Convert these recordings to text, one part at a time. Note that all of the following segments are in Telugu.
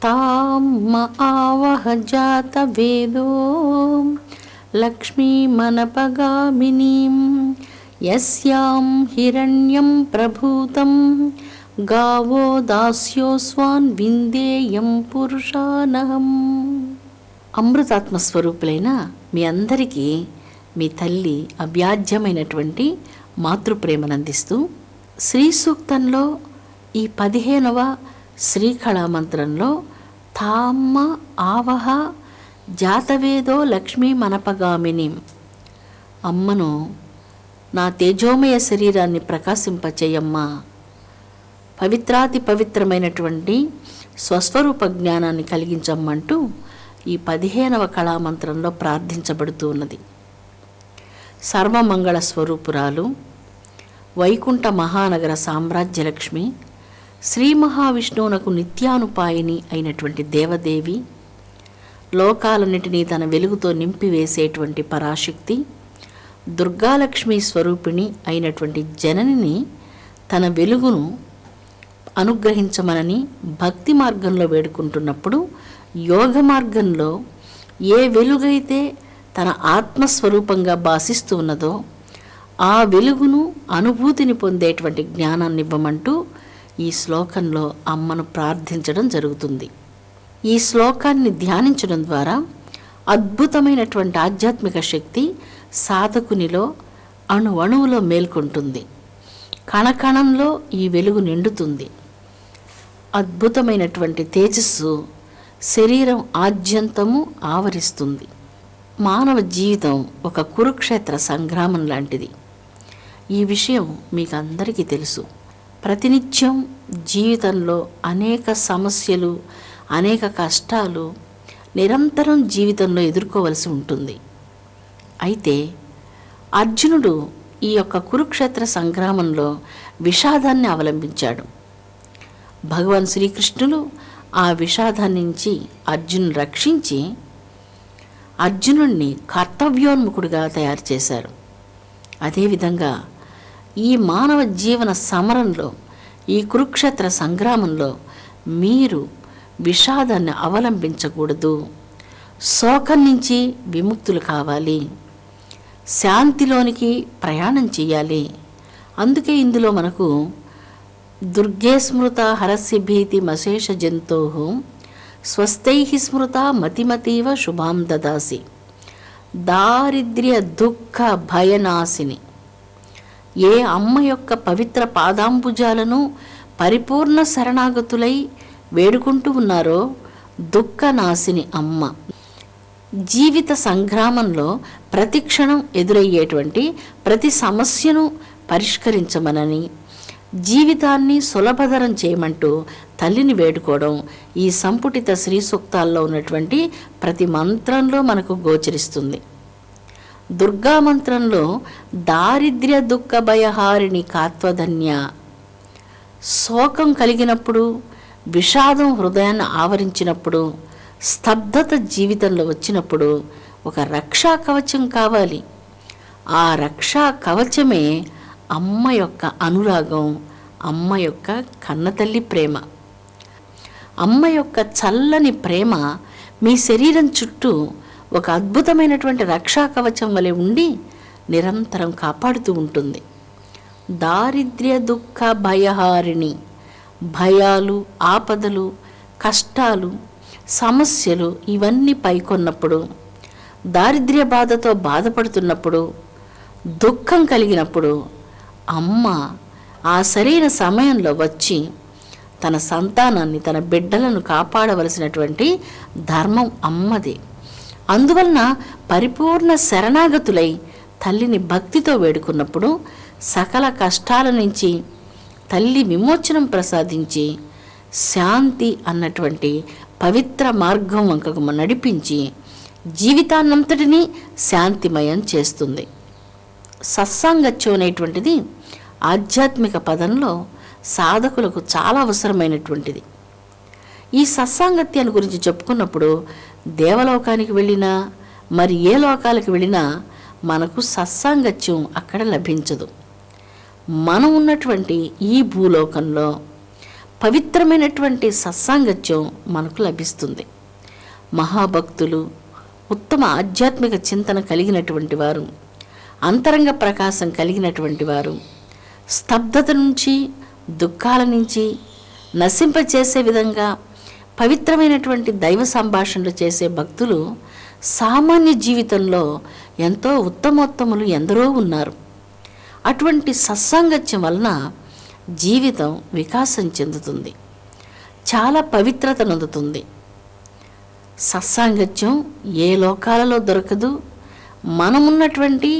తామ్మ ఆవహ జాత వేదో లక్ష్మీమనపగామినీం యస్యాం హిరణ్యం ప్రభూతం గావో దాస్యోస్వాన్ విందేయం పురుషానహం. అమృతాత్మస్వరూపులైన మీ అందరికీ మీ తల్లి అవ్యాజ్యమైనటువంటి మాతృప్రేమనందిస్తూ శ్రీ సూక్తంలో ఈ 15వ శ్రీకళామంత్రంలో తామ్మ ఆవహ జాతవేదో లక్ష్మీ మనపగామిని, అమ్మను నా తేజోమయ శరీరాన్ని ప్రకాశింపచేయమ్మా, పవిత్రాతి పవిత్రమైనటువంటి స్వస్వరూప జ్ఞానాన్ని కలిగించమ్మంటూ ఈ 15వ కళామంత్రంలో ప్రార్థించబడుతూ ఉన్నది. సర్వమంగళ స్వరూపురాలు, వైకుంఠ మహానగర సామ్రాజ్యలక్ష్మి, శ్రీ మహావిష్ణువునకు నిత్యానుపాయిని అయినటువంటి దేవదేవి, లోకాలన్నిటినీ తన వెలుగుతో నింపివేసేటువంటి పరాశక్తి, దుర్గాలక్ష్మి స్వరూపిణి అయినటువంటి జననిని తన వెలుగును అనుగ్రహించమనని భక్తి మార్గంలో వేడుకుంటున్నప్పుడు, యోగ మార్గంలో ఏ వెలుగైతే తన ఆత్మస్వరూపంగా భాసిస్తూ ఉన్నదో ఆ వెలుగును అనుభూతిని పొందేటువంటి జ్ఞానాన్ని ఇవ్వమంటూ ఈ శ్లోకంలో అమ్మను ప్రార్థించడం జరుగుతుంది. ఈ శ్లోకాన్ని ధ్యానించడం ద్వారా అద్భుతమైనటువంటి ఆధ్యాత్మిక శక్తి సాధకునిలో అణువణువులో మేల్కొంటుంది. కణకణంలో ఈ వెలుగు నిండుతుంది. అద్భుతమైనటువంటి తేజస్సు శరీరం ఆద్యంతము ఆవరిస్తుంది. మానవ జీవితం ఒక కురుక్షేత్ర సంగ్రామం లాంటిది. ఈ విషయం మీకు అందరికీ తెలుసు. ప్రతినిత్యం జీవితంలో అనేక సమస్యలు, అనేక కష్టాలు నిరంతరం జీవితంలో ఎదుర్కోవలసి ఉంటుంది. అయితే అర్జునుడు ఈ యొక్క కురుక్షేత్ర సంగ్రామంలో విషాదాన్ని అవలంబించాడు. భగవాన్ శ్రీకృష్ణులు ఆ విషాదాన్ని నుంచి అర్జునుని రక్షించి అర్జునుడిని కర్తవ్యోన్ముఖుడిగా తయారు చేశారు. అదేవిధంగా ఈ మానవ జీవన సమరంలో, ఈ కురుక్షేత్ర సంగ్రామంలో మీరు విషాదాన్ని అవలంబించకూడదు. శోకం నుంచి విముక్తులు కావాలి, శాంతిలోనికి ప్రయాణం చేయాలి. అందుకే ఇందులో మనకు దుర్గే స్మృత హరస్య భీతి మశేష జంతో స్వస్థై స్మృత మతిమతీవ శుభాం దదాసి, దారిద్ర్య దుఃఖ భయనాశిని. ఏ అమ్మ యొక్క పవిత్ర పాదాంబుజాలను పరిపూర్ణ శరణాగతులై వేడుకుంటూ ఉన్నారో దుఃఖనాశిని అమ్మ. జీవిత సంగ్రామంలో ప్రతి క్షణం ఎదురయ్యేటువంటి ప్రతి సమస్యను పరిష్కరించమనని, జీవితాన్ని సులభతరం చేయమంటూ తల్లిని వేడుకోవడం ఈ సంపుటిత శ్రీ సూక్తాల్లో ఉన్నటువంటి ప్రతి మంత్రంలో మనకు గోచరిస్తుంది. దుర్గా మంత్రంలో దారిద్ర్య దుఃఖ భయహారిణి కాత్వధన్య, శోకం కలిగినప్పుడు, విషాదం హృదయాన్ని ఆవరించినప్పుడు, స్తబ్దత జీవితంలో వచ్చినప్పుడు ఒక రక్షా కవచం కావాలి. ఆ రక్షా కవచమే అమ్మ యొక్క అనురాగం, అమ్మ యొక్క కన్నతల్లి ప్రేమ. అమ్మ యొక్క చల్లని ప్రేమ మీ శరీరం చుట్టూ ఒక అద్భుతమైనటువంటి రక్షా కవచం వలె ఉండి నిరంతరం కాపాడుతూ ఉంటుంది. దారిద్ర్య దుఃఖ భయహారిణి, భయాలు, ఆపదలు, కష్టాలు, సమస్యలు ఇవన్నీ పైకొన్నప్పుడు, దారిద్ర్య బాధతో బాధపడుతున్నప్పుడు, దుఃఖం కలిగినప్పుడు అమ్మ ఆ సరైన సమయంలో వచ్చి తన సంతానాన్ని, తన బిడ్డలను కాపాడవలసినటువంటి ధర్మం అమ్మది. అందువలన పరిపూర్ణ శరణాగతులై తల్లిని భక్తితో వేడుకున్నప్పుడు సకల కష్టాల నుంచి తల్లి విమోచనం ప్రసాదించి శాంతి అన్నటువంటి పవిత్ర మార్గం వంకకు నడిపించి జీవితాన్నంతటినీ శాంతిమయం చేస్తుంది. సత్సాంగత్యం అనేటువంటిది ఆధ్యాత్మిక పదంలో సాధకులకు చాలా అవసరమైనటువంటిది. ఈ సత్సాంగత్యాన్ని గురించి చెప్పుకున్నప్పుడు దేవలోకానికి వెళ్ళినా మరి ఏ లోకాలకు వెళ్ళినా మనకు సత్సాంగత్యం అక్కడ లభించదు. మనం ఉన్నటువంటి ఈ భూలోకంలో పవిత్రమైనటువంటి సత్సాంగత్యం మనకు లభిస్తుంది. మహాభక్తులు, ఉత్తమ ఆధ్యాత్మిక చింతన కలిగినటువంటి వారు, అంతరంగ ప్రకాశం కలిగినటువంటి వారు, స్తబ్దత నుంచి, దుఃఖాల నుంచి నశింపచేసే విధంగా పవిత్రమైనటువంటి దైవ సంభాషణలు చేసే భక్తులు సామాన్య జీవితంలో ఎంతో ఉత్తమోత్తములు ఎందరో ఉన్నారు. అటువంటి సత్సాంగత్యం వలన జీవితం వికాసం చెందుతుంది, చాలా పవిత్రత నొందుతుంది. సత్సాంగత్యం ఏ లోకాలలో దొరకదు. మనమున్నటువంటి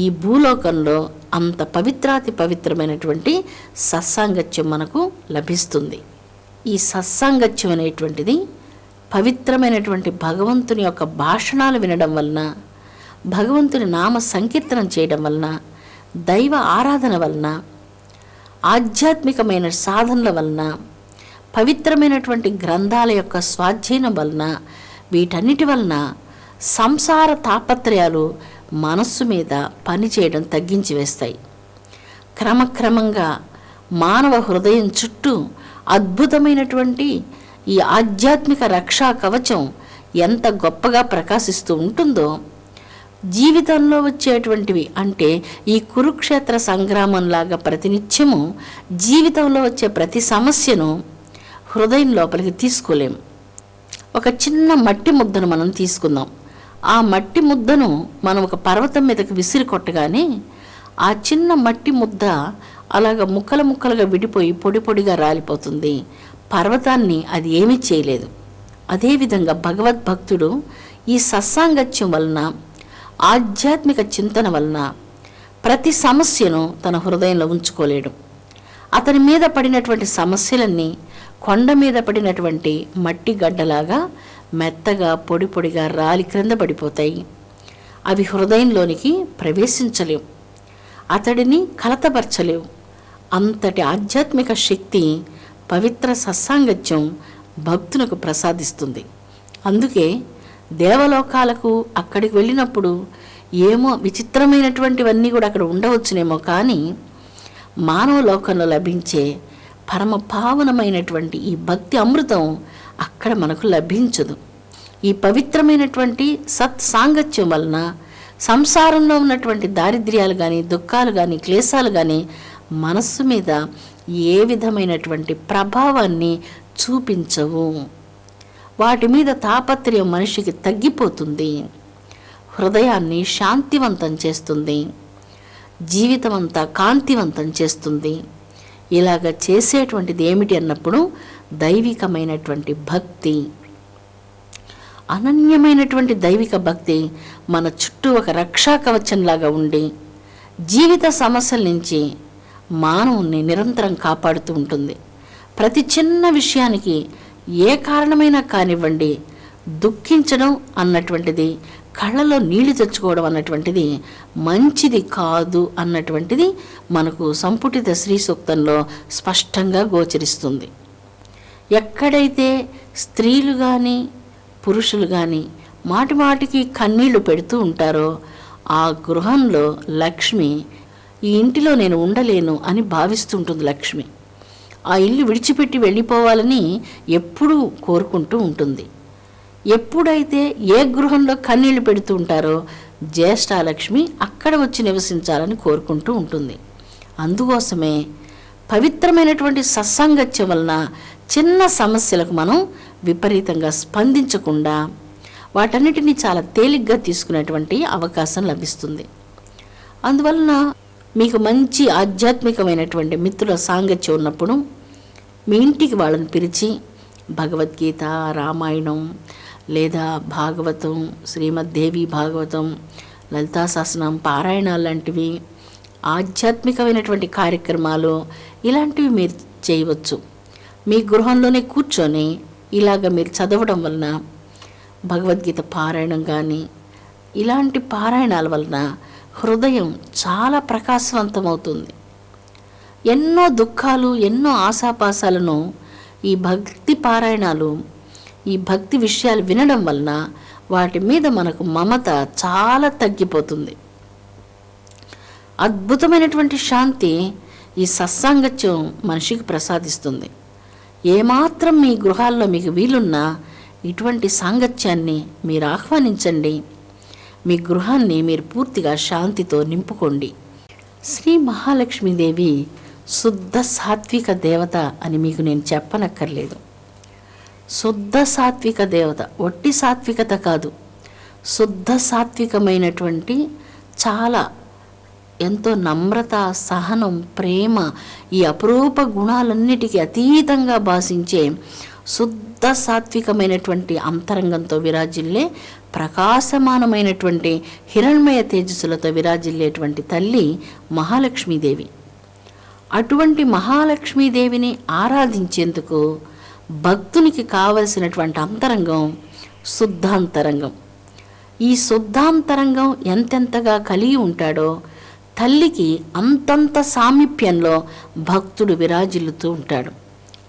ఈ భూలోకంలో అంత పవిత్రాతి పవిత్రమైనటువంటి సత్సాంగత్యం మనకు లభిస్తుంది. ఈ సత్సాంగత్యం అనేటువంటిది పవిత్రమైనటువంటి భగవంతుని యొక్క భాషణాలు వినడం వలన, భగవంతుని నామ సంకీర్తనం చేయడం వలన, దైవ ఆరాధన వలన, ఆధ్యాత్మికమైన సాధనల వలన, పవిత్రమైనటువంటి గ్రంథాల యొక్క స్వాధ్యయనం వలన, వీటన్నిటి వలన సంసార తాపత్రయాలు మనస్సు మీద పనిచేయడం తగ్గించి వేస్తాయి. క్రమక్రమంగా మానవ హృదయం చుట్టూ అద్భుతమైనటువంటి ఈ ఆధ్యాత్మిక రక్షా కవచం ఎంత గొప్పగా ప్రకాశిస్తూ ఉంటుందో, జీవితంలో వచ్చేటువంటివి అంటే ఈ కురుక్షేత్ర సంగ్రామంలాగా ప్రతినిత్యము జీవితంలో వచ్చే ప్రతి సమస్యను హృదయం లోపలికి తీసుకోలేము. ఒక చిన్న మట్టి ముద్దను మనం తీసుకుందాం. ఆ మట్టి ముద్దను మనం ఒక పర్వతం మీదకి విసిరి కొట్టగానే ఆ చిన్న మట్టి ముద్ద అలాగ ముక్కలు ముక్కలుగా విడిపోయి పొడి పొడిగా రాలిపోతుంది. పర్వతాన్ని అది ఏమీ చేయలేదు. అదేవిధంగా భగవద్భక్తుడు ఈ సత్సాంగత్యం వలన, ఆధ్యాత్మిక చింతన వలన ప్రతి సమస్యను తన హృదయంలో ఉంచుకోలేడు. అతని మీద పడినటువంటి సమస్యలన్నీ కొండ మీద పడినటువంటి మట్టి గడ్డలాగా మెత్తగా పొడి పొడిగా రాలి క్రింద పడిపోతాయి. అవి హృదయంలోనికి ప్రవేశించలేవు, అతడిని కలతపరచలేవు. అంతటి ఆధ్యాత్మిక శక్తి పవిత్ర సత్సాంగత్యం భక్తునకు ప్రసాదిస్తుంది. అందుకే దేవలోకాలకు అక్కడికి వెళ్ళినప్పుడు ఏమో విచిత్రమైనటువంటివన్నీ కూడా అక్కడ ఉండవచ్చునేమో, కానీ మానవ లోకంలో లభించే పరమ పావనమైనటువంటి ఈ భక్తి అమృతం అక్కడ మనకు లభించదు. ఈ పవిత్రమైనటువంటి సత్సాంగత్యం వలన సంసారంలో ఉన్నటువంటి దారిద్ర్యాలు కానీ, దుఃఖాలు కానీ, క్లేశాలు కానీ మనస్సు మీద ఏ విధమైనటువంటి ప్రభావాన్ని చూపించవు. వాటి మీద తాపత్రయం మనిషికి తగ్గిపోతుంది, హృదయాన్ని శాంతివంతం చేస్తుంది, జీవితం అంతా కాంతివంతం చేస్తుంది. ఇలాగ చేసేటువంటిది ఏమిటి అన్నప్పుడు దైవికమైనటువంటి భక్తి, అనన్యమైనటువంటి దైవిక భక్తి మన చుట్టూ ఒక రక్షా కవచంలాగా ఉండి జీవిత సమస్యల నుంచి మానవుణ్ణి నిరంతరం కాపాడుతూ ఉంటుంది. ప్రతి చిన్న విషయానికి ఏ కారణమైనా కానివ్వండి, దుఃఖించడం అన్నటువంటిది, కళ్ళలో నీళ్లు తెచ్చుకోవడం అన్నటువంటిది మంచిది కాదు అన్నటువంటిది మనకు సంపుటిత శ్రీ సూక్తంలో స్పష్టంగా గోచరిస్తుంది. ఎక్కడైతే స్త్రీలు కానీ పురుషులు కానీ మాటిమాటికి కన్నీళ్లు పెడుతూ ఉంటారో ఆ గృహంలో లక్ష్మి, ఈ ఇంటిలో నేను ఉండలేను అని భావిస్తుంటుంది లక్ష్మి. ఆ ఇల్లు విడిచిపెట్టి వెళ్ళిపోవాలని ఎప్పుడూ కోరుకుంటూ ఉంటుంది. ఎప్పుడైతే ఏ గృహంలో కన్నీళ్లు పెడుతూ ఉంటారో జ్యేష్ఠాలక్ష్మి అక్కడ వచ్చి నివసించాలని కోరుకుంటూ ఉంటుంది. అందుకోసమే పవిత్రమైనటువంటి సత్సాంగత్యం వలన చిన్న సమస్యలకు మనం విపరీతంగా స్పందించకుండా వాటన్నిటినీ చాలా తేలిగ్గా తీసుకునేటువంటి అవకాశం లభిస్తుంది. అందువలన మీకు మంచి ఆధ్యాత్మికమైనటువంటి మిత్రుల సాంగత్యం ఉన్నప్పుడు మీ ఇంటికి వాళ్ళని పిలిచి భగవద్గీత, రామాయణం లేదా భాగవతం, శ్రీమద్దేవి భాగవతం, లలితా సహస్రనామం పారాయణాలు లాంటివి ఆధ్యాత్మికమైనటువంటి కార్యక్రమాలు ఇలాంటివి మీరు చేయవచ్చు. మీ గృహంలోనే కూర్చొని ఇలాగ మీరు చదవడం వలన, భగవద్గీత పారాయణం కానీ ఇలాంటి పారాయణాల వలన హృదయం చాలా ప్రకాశవంతమవుతుంది. ఎన్నో దుఃఖాలు, ఎన్నో ఆశాపాసాలను ఈ భక్తి పారాయణాలు, ఈ భక్తి విషయాలు వినడం వలన వాటి మీద మనకు మమత చాలా తగ్గిపోతుంది. అద్భుతమైనటువంటి శాంతి ఈ సత్సాంగత్యం మనిషికి ప్రసాదిస్తుంది. ఏమాత్రం మీ గృహాల్లో మీకు వీలున్నా ఇటువంటి సాంగత్యాన్ని మీరు ఆహ్వానించండి. మీ గృహాన్ని మీరు పూర్తిగా శాంతితో నింపుకోండి. శ్రీ మహాలక్ష్మీదేవి శుద్ధ సాత్విక దేవత అని మీకు నేను చెప్పనక్కర్లేదు. శుద్ధ సాత్విక దేవత, ఒట్టి సాత్వికత కాదు, శుద్ధ సాత్వికమైనటువంటి చాలా ఎంతో నమ్రత, సహనం, ప్రేమ, ఈ అపురూప గుణాలన్నిటికీ అతీతంగా భాషించే శుద్ధ సాత్వికమైనటువంటి అంతరంగంతో విరాజిల్లే, ప్రకాశమానమైనటువంటి హిరణ్మయ తేజస్సులతో విరాజిల్లేటువంటి తల్లి మహాలక్ష్మీదేవి. అటువంటి మహాలక్ష్మీదేవిని ఆరాధించేందుకు భక్తునికి కావలసినటువంటి అంతరంగం శుద్ధాంతరంగం. ఈ శుద్ధాంతరంగం ఎంతెంతగా కలిగి ఉంటాడో తల్లికి అంతంత సామీప్యంలో భక్తుడు విరాజిల్లుతూ ఉంటాడు.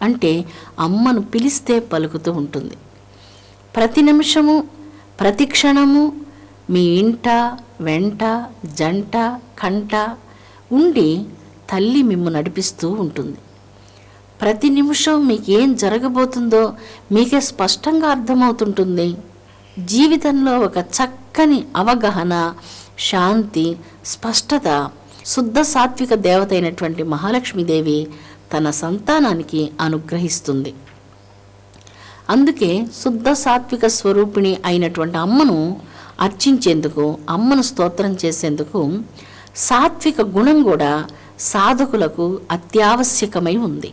అంటే అమ్మను పిలిస్తే పలుకుతూ ఉంటుంది. ప్రతి నిమిషము, ప్రతి క్షణము మీ ఇంట, వెంట, జంట, కంట ఉండి తల్లి మిమ్ము నడిపిస్తూ ఉంటుంది. ప్రతి నిమిషం మీకు ఏం జరగబోతుందో మీకే స్పష్టంగా అర్థమవుతుంటుంది. జీవితంలో ఒక చక్కని అవగాహన, శాంతి, స్పష్టత శుద్ధ సాత్విక దేవత అయినటువంటి మహాలక్ష్మీదేవి తన సంతానానికి అనుగ్రహిస్తుంది. అందుకే శుద్ధ సాత్విక స్వరూపిణి అయినటువంటి అమ్మను అర్చించేందుకు, అమ్మను స్తోత్రం చేసేందుకు సాత్విక గుణం కూడా సాధకులకు అత్యావశ్యకమై ఉంది.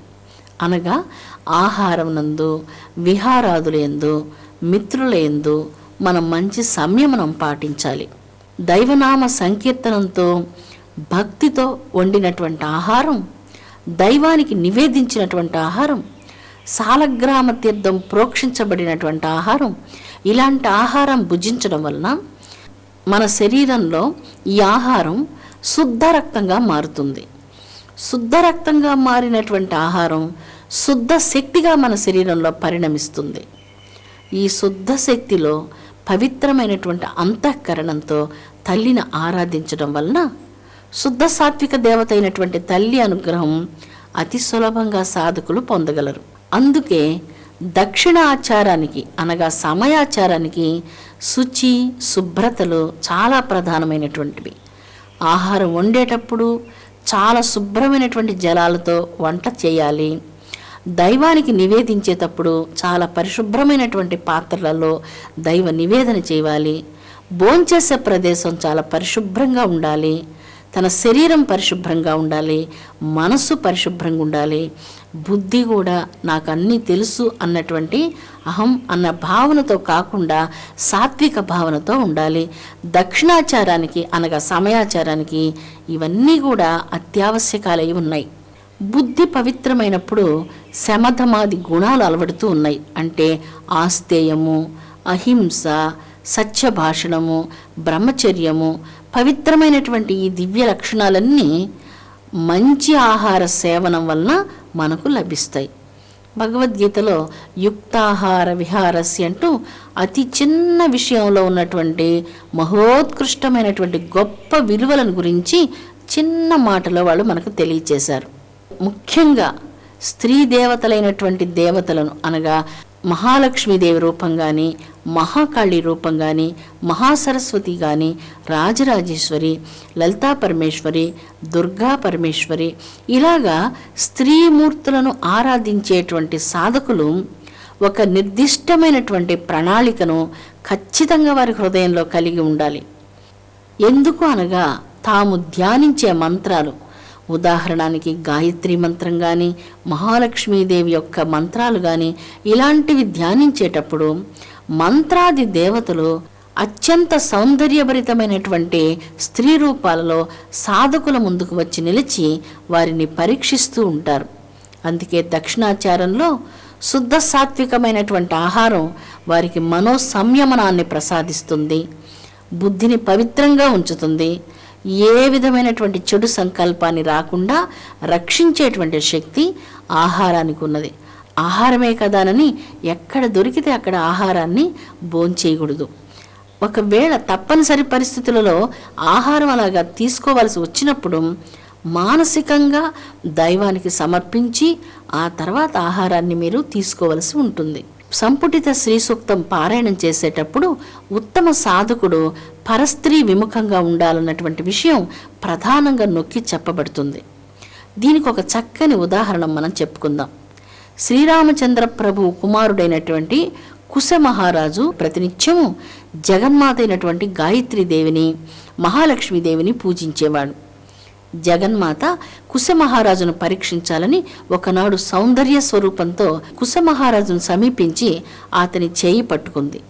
అనగా ఆహారం నందు, విహారాదుల యందు, మిత్రుల యందు మనం మంచి సంయమనం పాటించాలి. దైవనామ సంకీర్తనంతో భక్తితో వండినటువంటి ఆహారం, దైవానికి నివేదించినటువంటి ఆహారం, సాలగ్రామ తీర్థం ప్రోక్షించబడినటువంటి ఆహారం, ఇలాంటి ఆహారం భుజించడం వలన మన శరీరంలో ఈ ఆహారం శుద్ధ రక్తంగా మారుతుంది. శుద్ధ రక్తంగా మారినటువంటి ఆహారం శుద్ధ శక్తిగా మన శరీరంలో పరిణమిస్తుంది. ఈ శుద్ధ శక్తిలో పవిత్రమైనటువంటి అంతఃకరణంతో తల్లిని ఆరాధించడం వలన శుద్ధ సాత్విక దేవత అయినటువంటి తల్లి అనుగ్రహం అతి సులభంగా సాధకులు పొందగలరు. అందుకే దక్షిణ ఆచారానికి అనగా సమయాచారానికి శుచి, శుభ్రతలు చాలా ప్రధానమైనటువంటివి. ఆహారం వండేటప్పుడు చాలా శుభ్రమైనటువంటి జలాలతో వంట చేయాలి. దైవానికి నివేదించేటప్పుడు చాలా పరిశుభ్రమైనటువంటి పాత్రలలో దైవ నివేదన చేయాలి. భోంచేసే ప్రదేశం చాలా పరిశుభ్రంగా ఉండాలి. తన శరీరం పరిశుభ్రంగా ఉండాలి. మనసు పరిశుభ్రంగా ఉండాలి. బుద్ధి కూడా నాకు అన్నీ తెలుసు అన్నటువంటి అహం అన్న భావనతో కాకుండా సాత్విక భావనతో ఉండాలి. దక్షిణాచారానికి అనగా సమయాచారానికి ఇవన్నీ కూడా అత్యావశ్యకాలై ఉన్నాయి. బుద్ధి పవిత్రమైనప్పుడు శమధమాది గుణాలు అలవడుతూ ఉన్నాయి. అంటే ఆస్తేయము, అహింస, సత్యభాషణము, బ్రహ్మచర్యము, పవిత్రమైనటువంటి ఈ దివ్య లక్షణాలన్నీ మంచి ఆహార సేవనం వలన మనకు లభిస్తాయి. భగవద్గీతలో యుక్తాహార విహారస్య అంటూ అతి చిన్న విషయంలో ఉన్నటువంటి మహోత్కృష్టమైనటువంటి గొప్ప విలువలను గురించి చిన్న మాటలో వాళ్ళు మనకు తెలియచేశారు. ముఖ్యంగా స్త్రీ దేవతలైనటువంటి దేవతలను అనగా మహాలక్ష్మీదేవి రూపం కానీ, మహాకాళి రూపం కానీ, మహాసరస్వతి కానీ, రాజరాజేశ్వరి, లలితా పరమేశ్వరి, దుర్గా పరమేశ్వరి, ఇలాగా స్త్రీమూర్తులను ఆరాధించేటువంటి సాధకులు ఒక నిర్దిష్టమైనటువంటి ప్రణాళికను ఖచ్చితంగా వారి హృదయంలో కలిగి ఉండాలి. ఎందుకు అనగా తాము ధ్యానించే మంత్రాలు, ఉదాహరణకి గాయత్రి మంత్రం కానీ, మహాలక్ష్మీదేవి యొక్క మంత్రాలు కానీ ఇలాంటివి ధ్యానించేటప్పుడు మంత్రాది దేవతలు అత్యంత సౌందర్యభరితమైనటువంటి స్త్రీ రూపాలలో సాధకుల ముందుకు వచ్చి నిలిచి వారిని పరీక్షిస్తూ ఉంటారు. అందుకే దక్షిణాచారంలో శుద్ధ సాత్వికమైనటువంటి ఆహారం వారికి మనో సంయమనాన్ని ప్రసాదిస్తుంది, బుద్ధిని పవిత్రంగా ఉంచుతుంది, ఏ విధమైనటువంటి చెడు సంకల్పాన్ని రాకుండా రక్షించేటువంటి శక్తి ఆహారానికి ఉన్నది. ఆహారమే కదానని ఎక్కడ దొరికితే అక్కడ ఆహారాన్ని భోంచేయకూడదు. ఒకవేళ తప్పనిసరి పరిస్థితులలో ఆహారం అలాగా తీసుకోవాల్సి వచ్చినప్పుడు మానసికంగా దైవానికి సమర్పించి ఆ తర్వాత ఆహారాన్ని మీరు తీసుకోవలసి ఉంటుంది. సంపుటిత శ్రీ సూక్తం పారాయణం చేసేటప్పుడు ఉత్తమ సాధకుడు పరస్త్రీ విముఖంగా ఉండాలన్నటువంటి విషయం ప్రధానంగా నొక్కి చెప్పబడుతుంది. దీనికి ఒక చక్కని ఉదాహరణ మనం చెప్పుకుందాం. శ్రీరామచంద్ర ప్రభు కుమారుడైనటువంటి కుశ మహారాజు ప్రతినిత్యము జగన్మాత అయినటువంటి గాయత్రీదేవిని, మహాలక్ష్మీదేవిని పూజించేవాడు. జగన్మాత కుశమహారాజును పరీక్షించాలని ఒకనాడు సౌందర్య స్వరూపంతో కుశమహారాజును సమీపించి అతని చేయి పట్టుకుంది.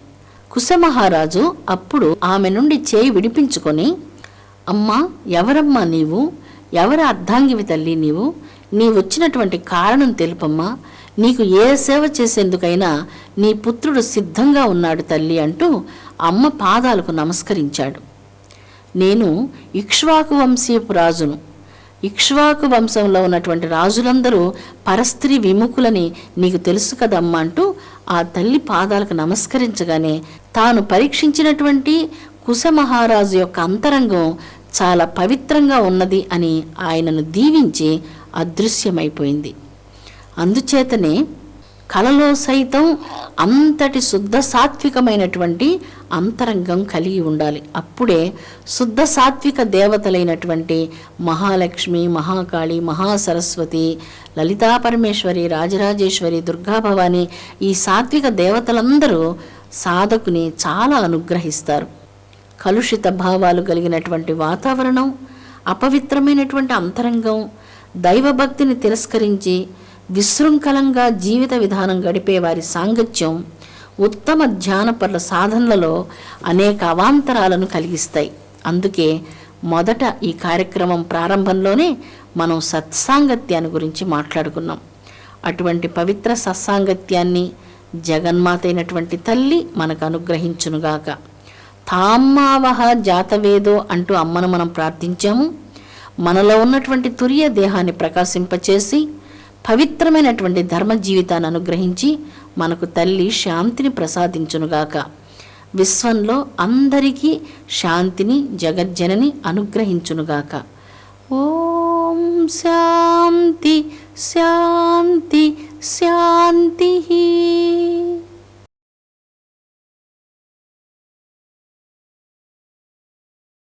కుశమహారాజు అప్పుడు ఆమె నుండి చేయి విడిపించుకొని, అమ్మా, ఎవరమ్మా నీవు? ఎవరి అర్ధాంగివి తల్లి నీవు? నీవొచ్చినటువంటి కారణం తెలుపమ్మా. నీకు ఏ సేవ చేసేందుకైనా నీ పుత్రుడు సిద్ధంగా ఉన్నాడు తల్లి అంటూ అమ్మ పాదాలకు నమస్కరించాడు. నేను ఇక్ష్వాకు వంశీయపు రాజును. ఇక్ష్వాకు వంశంలో ఉన్నటువంటి రాజులందరూ పరస్త్రీ విముఖులని నీకు తెలుసు కదమ్మా అంటూ ఆ తల్లి పాదాలకు నమస్కరించగానే తాను పరీక్షించినటువంటి కుశమహారాజు యొక్క అంతరంగం చాలా పవిత్రంగా ఉన్నది అని ఆయనను దీవించి అదృశ్యమైపోయింది. అందుచేతనే కలలో సైతం అంతటి శుద్ధ సాత్వికమైనటువంటి అంతరంగం కలిగి ఉండాలి. అప్పుడే శుద్ధ సాత్విక దేవతలైనటువంటి మహాలక్ష్మి, మహాకాళి, మహాసరస్వతి, లలితా పరమేశ్వరి, రాజరాజేశ్వరి, దుర్గాభవాని ఈ సాత్విక దేవతలందరూ సాధకుని చాలా అనుగ్రహిస్తారు. కలుషిత భావాలు కలిగినటువంటి వాతావరణం, అపవిత్రమైనటువంటి అంతరంగం, దైవభక్తిని తిరస్కరించి విశృంఖలంగా జీవిత విధానం గడిపే వారి సాంగత్యం ఉత్తమ ధ్యానపరుల సాధనలలో అనేక అవాంతరాలను కలిగిస్తాయి. అందుకే మొదట ఈ కార్యక్రమం ప్రారంభంలోనే మనం సత్సాంగత్యాన్ని గురించి మాట్లాడుకున్నాం. అటువంటి పవిత్ర సత్సాంగత్యాన్ని జగన్మాత అయినటువంటి తల్లి మనకు అనుగ్రహించునుగాక. తామ్మావహ జాతవేదో అంటూ అమ్మను మనం ప్రార్థించాము. మనలో ఉన్నటువంటి తురియ దేహాన్ని ప్రకాశింపచేసి పవిత్రమైనటువంటి ధర్మ జీవితాన్ని అనుగ్రహించి మనకు తల్లి శాంతిని ప్రసాదించునుగాక. విశ్వంలో అందరికీ శాంతిని జగజ్జనని అనుగ్రహించునుగాక. ఓం శాంతి శాంతి శాంతి.